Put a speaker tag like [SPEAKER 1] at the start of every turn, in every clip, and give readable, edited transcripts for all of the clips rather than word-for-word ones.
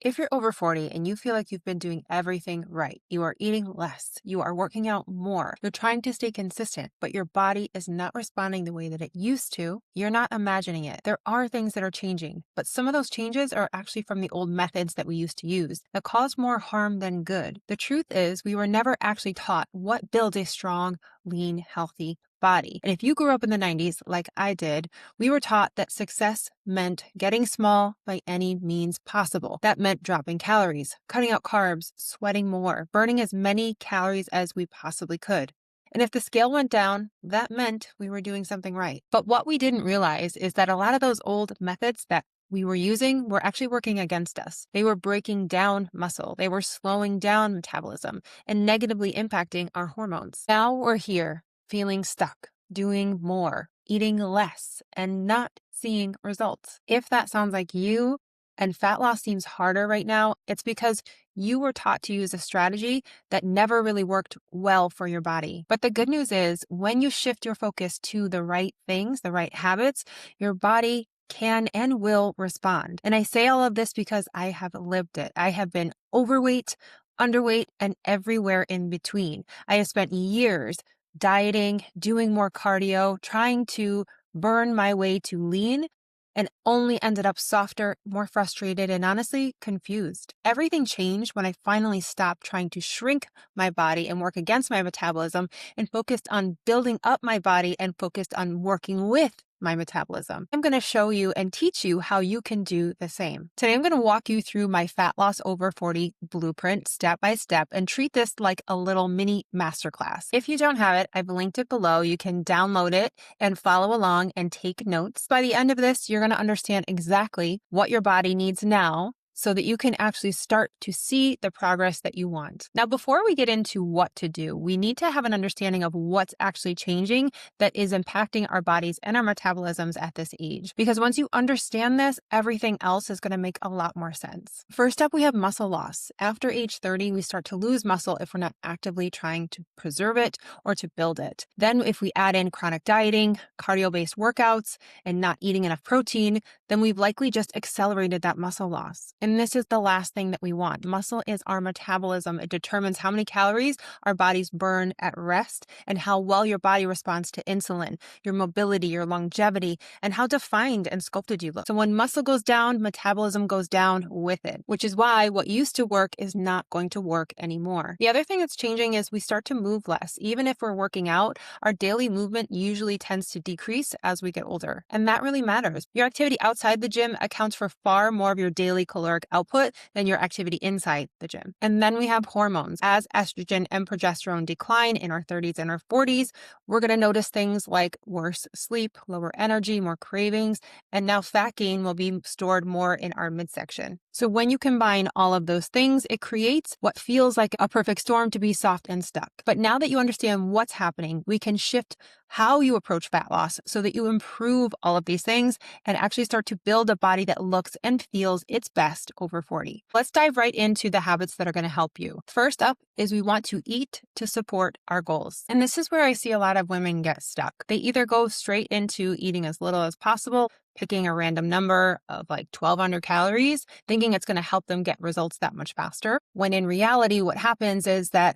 [SPEAKER 1] If you're over 40 and you feel like you've been doing everything right, you are eating less, you are working out more, you're trying to stay consistent, but your body is not responding the way that it used to, you're not imagining it. There are things that are changing, but some of those changes are actually from the old methods that we used to use that cause more harm than good. The truth is, we were never actually taught what builds a strong, lean, healthy body. And if you grew up in the 90s, like I did, we were taught that success meant getting small by any means possible. That meant dropping calories, cutting out carbs, sweating more, burning as many calories as we possibly could. And if the scale went down, that meant we were doing something right. But what we didn't realize is that a lot of those old methods that we were using were actually working against us. They were breaking down muscle. They were slowing down metabolism and negatively impacting our hormones. Now we're here feeling stuck, doing more, eating less, and not seeing results. If that sounds like you and fat loss seems harder right now, it's because you were taught to use a strategy that never really worked well for your body. But the good news is when you shift your focus to the right things, the right habits, your body can and will respond. And I say all of this because I have lived it. I have been overweight, underweight, and everywhere in between. I have spent years dieting, doing more cardio, trying to burn my way to lean, and only ended up softer, more frustrated, and honestly confused. Everything changed when I finally stopped trying to shrink my body and work against my metabolism and focused on building up my body and focused on working with my metabolism. I'm going to show you and teach you how you can do the same. Today, I'm going to walk you through my fat loss over 40 blueprint step by step and treat this like a little mini masterclass. If you don't have it, I've linked it below. You can download it and follow along and take notes. By the end of this, you're going to understand exactly what your body needs now so that you can actually start to see the progress that you want. Now, before we get into what to do, we need to have an understanding of what's actually changing that is impacting our bodies and our metabolisms at this age. Because once you understand this, everything else is going to make a lot more sense. First up, we have muscle loss. After age 30, we start to lose muscle if we're not actively trying to preserve it or to build it. Then if we add in chronic dieting, cardio-based workouts, and not eating enough protein, then we've likely just accelerated that muscle loss. And this is the last thing that we want. Muscle is our metabolism. It determines how many calories our bodies burn at rest and how well your body responds to insulin, your mobility, your longevity, and how defined and sculpted you look. So when muscle goes down, metabolism goes down with it, which is why what used to work is not going to work anymore. The other thing that's changing is we start to move less. Even if we're working out, our daily movement usually tends to decrease as we get older. And that really matters. Your activity outside the gym accounts for far more of your daily caloric output than your activity inside the gym. And then we have hormones. As estrogen and progesterone decline in our 30s and our 40s, we're going to notice things like worse sleep, lower energy, more cravings, and now fat gain will be stored more in our midsection. So when you combine all of those things, it creates what feels like a perfect storm to be soft and stuck. But now that you understand what's happening, we can shift how you approach fat loss so that you improve all of these things and actually start to build a body that looks and feels its best over 40. Let's dive right into the habits that are going to help you. First up is we want to eat to support our goals. And this is where I see a lot of women get stuck. They either go straight into eating as little as possible, picking a random number of like 1,200 calories, thinking it's going to help them get results that much faster. When in reality, what happens is that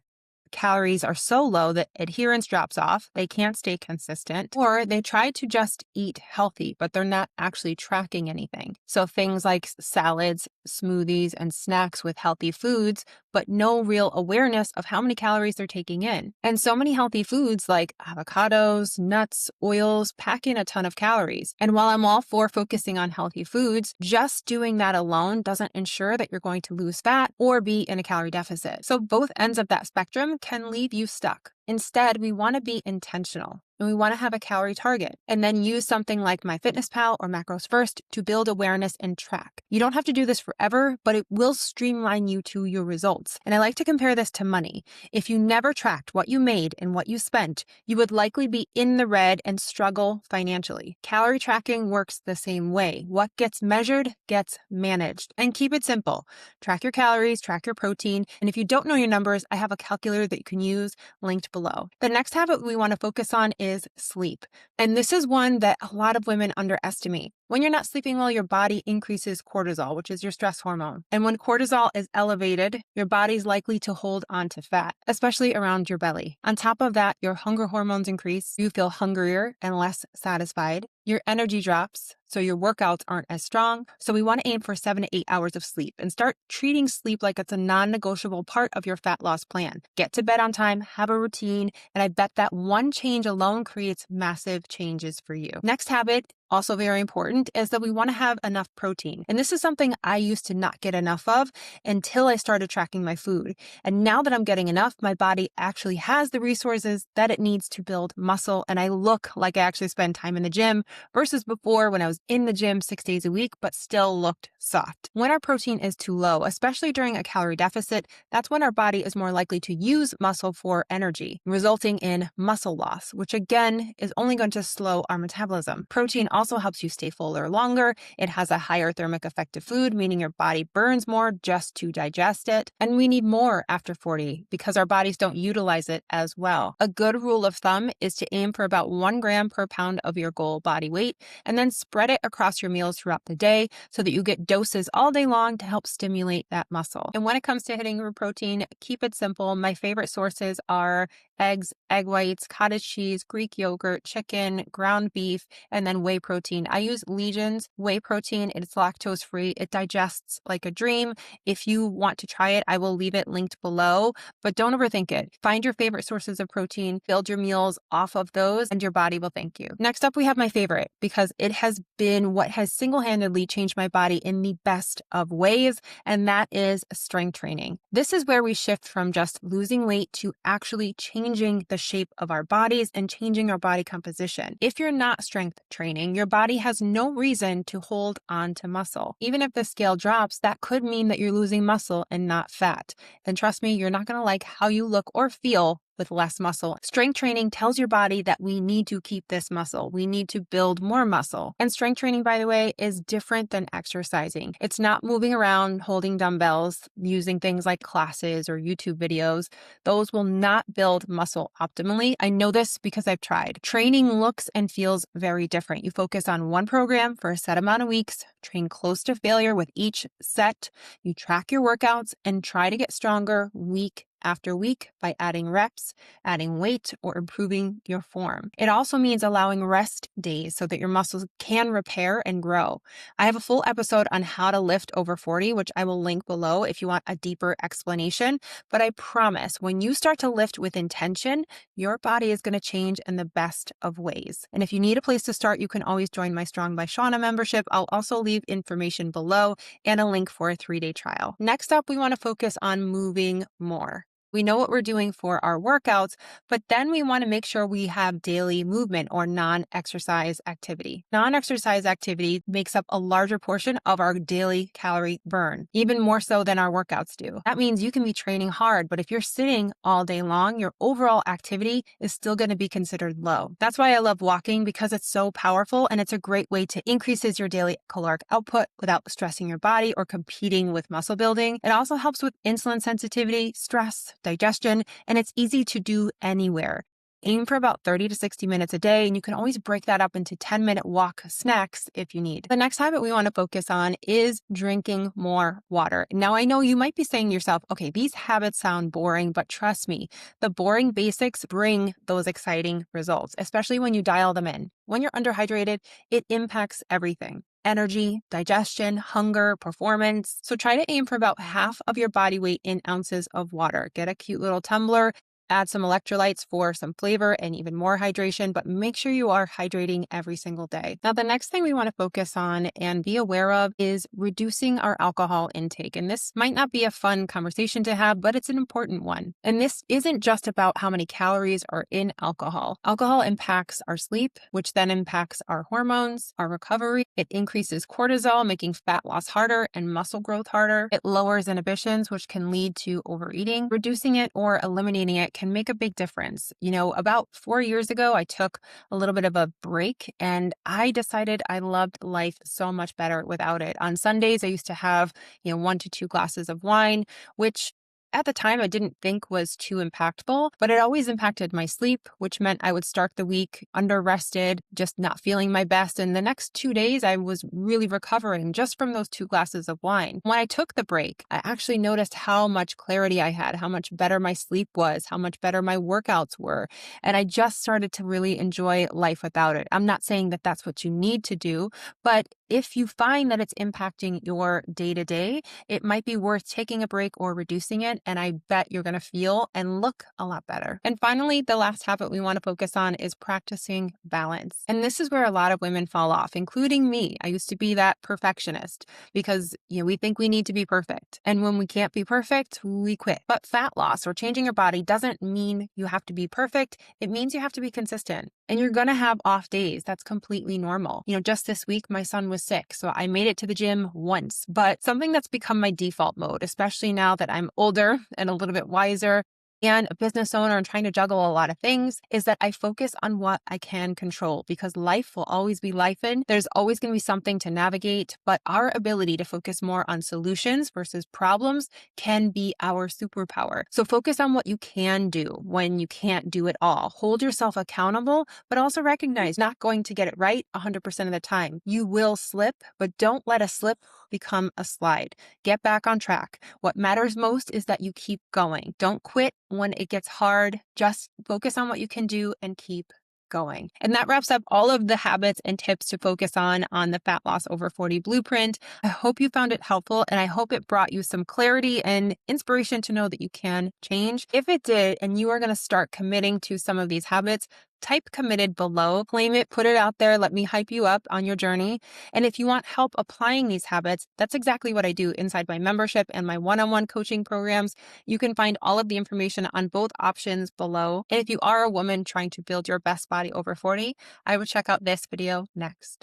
[SPEAKER 1] calories are so low that adherence drops off, they can't stay consistent, or they try to just eat healthy, but they're not actually tracking anything. So things like salads, smoothies, and snacks with healthy foods, but no real awareness of how many calories they're taking in. And so many healthy foods like avocados, nuts, oils pack in a ton of calories. And while I'm all for focusing on healthy foods, just doing that alone doesn't ensure that you're going to lose fat or be in a calorie deficit. So both ends of that spectrum can leave you stuck. Instead, we want to be intentional and we want to have a calorie target and then use something like MyFitnessPal or Macros First to build awareness and track. You don't have to do this forever, but it will streamline you to your results. And I like to compare this to money. If you never tracked what you made and what you spent, you would likely be in the red and struggle financially. Calorie tracking works the same way. What gets measured gets managed. And keep it simple. Track your calories, track your protein. And if you don't know your numbers, I have a calculator that you can use linked below. The next habit we want to focus on is sleep. And this is one that a lot of women underestimate. When you're not sleeping well, your body increases cortisol, which is your stress hormone. And when cortisol is elevated, your body's likely to hold on to fat, especially around your belly. On top of that, your hunger hormones increase. You feel hungrier and less satisfied. Your energy drops, so your workouts aren't as strong. So we want to aim for 7 to 8 hours of sleep and start treating sleep like it's a non-negotiable part of your fat loss plan. Get to bed on time, have a routine, and I bet that one change alone creates massive changes for you. Next habit, also very important, is that we want to have enough protein. And this is something I used to not get enough of until I started tracking my food. And now that I'm getting enough, my body actually has the resources that it needs to build muscle. And I look like I actually spend time in the gym versus before when I was in the gym 6 days a week, but still looked soft. When our protein is too low, especially during a calorie deficit, that's when our body is more likely to use muscle for energy, resulting in muscle loss, which again is only going to slow our metabolism. Protein also helps you stay fuller longer. It has a higher thermic effect of food, meaning your body burns more just to digest it. And we need more after 40 because our bodies don't utilize it as well. A good rule of thumb is to aim for about 1 gram per pound of your goal body weight and then spread it across your meals throughout the day so that you get doses all day long to help stimulate that muscle. And when it comes to hitting your protein, keep it simple. My favorite sources are eggs, egg whites, cottage cheese, Greek yogurt, chicken, ground beef, and then whey protein. I use Legion's whey protein. It's lactose free. It digests like a dream. If you want to try it, I will leave it linked below, but don't overthink it. Find your favorite sources of protein, build your meals off of those, and your body will thank you. Next up, we have my favorite because it has been what has single-handedly changed my body in the best of ways, and that is strength training. This is where we shift from just losing weight to actually changing the shape of our bodies and changing our body composition. If you're not strength training, your body has no reason to hold on to muscle. Even if the scale drops, that could mean that you're losing muscle and not fat. And trust me, you're not going to like how you look or feel with less muscle. Strength training tells your body that we need to keep this muscle. We need to build more muscle. And strength training, by the way, is different than exercising. It's not moving around, holding dumbbells, using things like classes or YouTube videos. Those will not build muscle optimally. I know this because I've tried. Training looks and feels very different. You focus on one program for a set amount of weeks, train close to failure with each set. You track your workouts and try to get stronger week after week by adding reps, adding weight, or improving your form. It also means allowing rest days so that your muscles can repair and grow. I have a full episode on how to lift over 40, which I will link below if you want a deeper explanation. But I promise when you start to lift with intention, your body is going to change in the best of ways. And if you need a place to start, you can always join my Strong by Shauna membership. I'll also leave information below and a link for a 3-day trial. Next up, we want to focus on moving more. We know what we're doing for our workouts, but then we want to make sure we have daily movement or non-exercise activity. Non-exercise activity makes up a larger portion of our daily calorie burn, even more so than our workouts do. That means you can be training hard, but if you're sitting all day long, your overall activity is still going to be considered low. That's why I love walking because it's so powerful and it's a great way to increases your daily caloric output without stressing your body or competing with muscle building. It also helps with insulin sensitivity, stress, digestion, and it's easy to do anywhere. Aim for about 30 to 60 minutes a day, and you can always break that up into 10-minute walk snacks if you need. The next habit we want to focus on is drinking more water. Now, I know you might be saying to yourself, okay, these habits sound boring, but trust me, the boring basics bring those exciting results, especially when you dial them in. When you're underhydrated, it impacts everything. Energy, digestion, hunger, performance. So try to aim for about half of your body weight in ounces of water. Get a cute little tumbler, add some electrolytes for some flavor and even more hydration, but make sure you are hydrating every single day. Now, the next thing we want to focus on and be aware of is reducing our alcohol intake. And this might not be a fun conversation to have, but it's an important one. And this isn't just about how many calories are in alcohol. Alcohol impacts our sleep, which then impacts our hormones, our recovery. It increases cortisol, making fat loss harder and muscle growth harder. It lowers inhibitions, which can lead to overeating. Reducing it or eliminating it can make a big difference. You know, about 4 years ago, I took a little bit of a break and I decided I loved life so much better without it. On Sundays, I used to have, 1 to 2 glasses of wine, which at the time I didn't think was too impactful, but it always impacted my sleep, which meant I would start the week under rested, just not feeling my best. And the next 2 days, I was really recovering just from those 2 glasses of wine. When I took the break, I actually noticed how much clarity I had, how much better my sleep was, how much better my workouts were. And I just started to really enjoy life without it. I'm not saying that that's what you need to do, but if you find that it's impacting your day to day, it might be worth taking a break or reducing it. And I bet you're going to feel and look a lot better. And finally, the last habit we want to focus on is practicing balance. And this is where a lot of women fall off, including me. I used to be that perfectionist because we think we need to be perfect. And when we can't be perfect, we quit. But fat loss or changing your body doesn't mean you have to be perfect. It means you have to be consistent. And you're going to have off days. That's completely normal. Just this week, my son was sick, so I made it to the gym once. But something that's become my default mode, especially now that I'm older and a little bit wiser and a business owner and trying to juggle a lot of things, is that I focus on what I can control, because life will always be lifing. There's always going to be something to navigate, but our ability to focus more on solutions versus problems can be our superpower. So focus on what you can do when you can't do it all. Hold yourself accountable, but also recognize not going to get it right 100% of the time. You will slip, but don't let a slip become a slide. Get back on track. What matters most is that you keep going. Don't quit when it gets hard. Just focus on what you can do and keep going. And that wraps up all of the habits and tips to focus on the Fat Loss Over 40 Blueprint. I hope you found it helpful, and I hope it brought you some clarity and inspiration to know that you can change. If it did, and you are going to start committing to some of these habits, type committed below, claim it, put it out there. Let me hype you up on your journey. And if you want help applying these habits, that's exactly what I do inside my membership and my one-on-one coaching programs. You can find all of the information on both options below. And if you are a woman trying to build your best body over 40, I would check out this video next.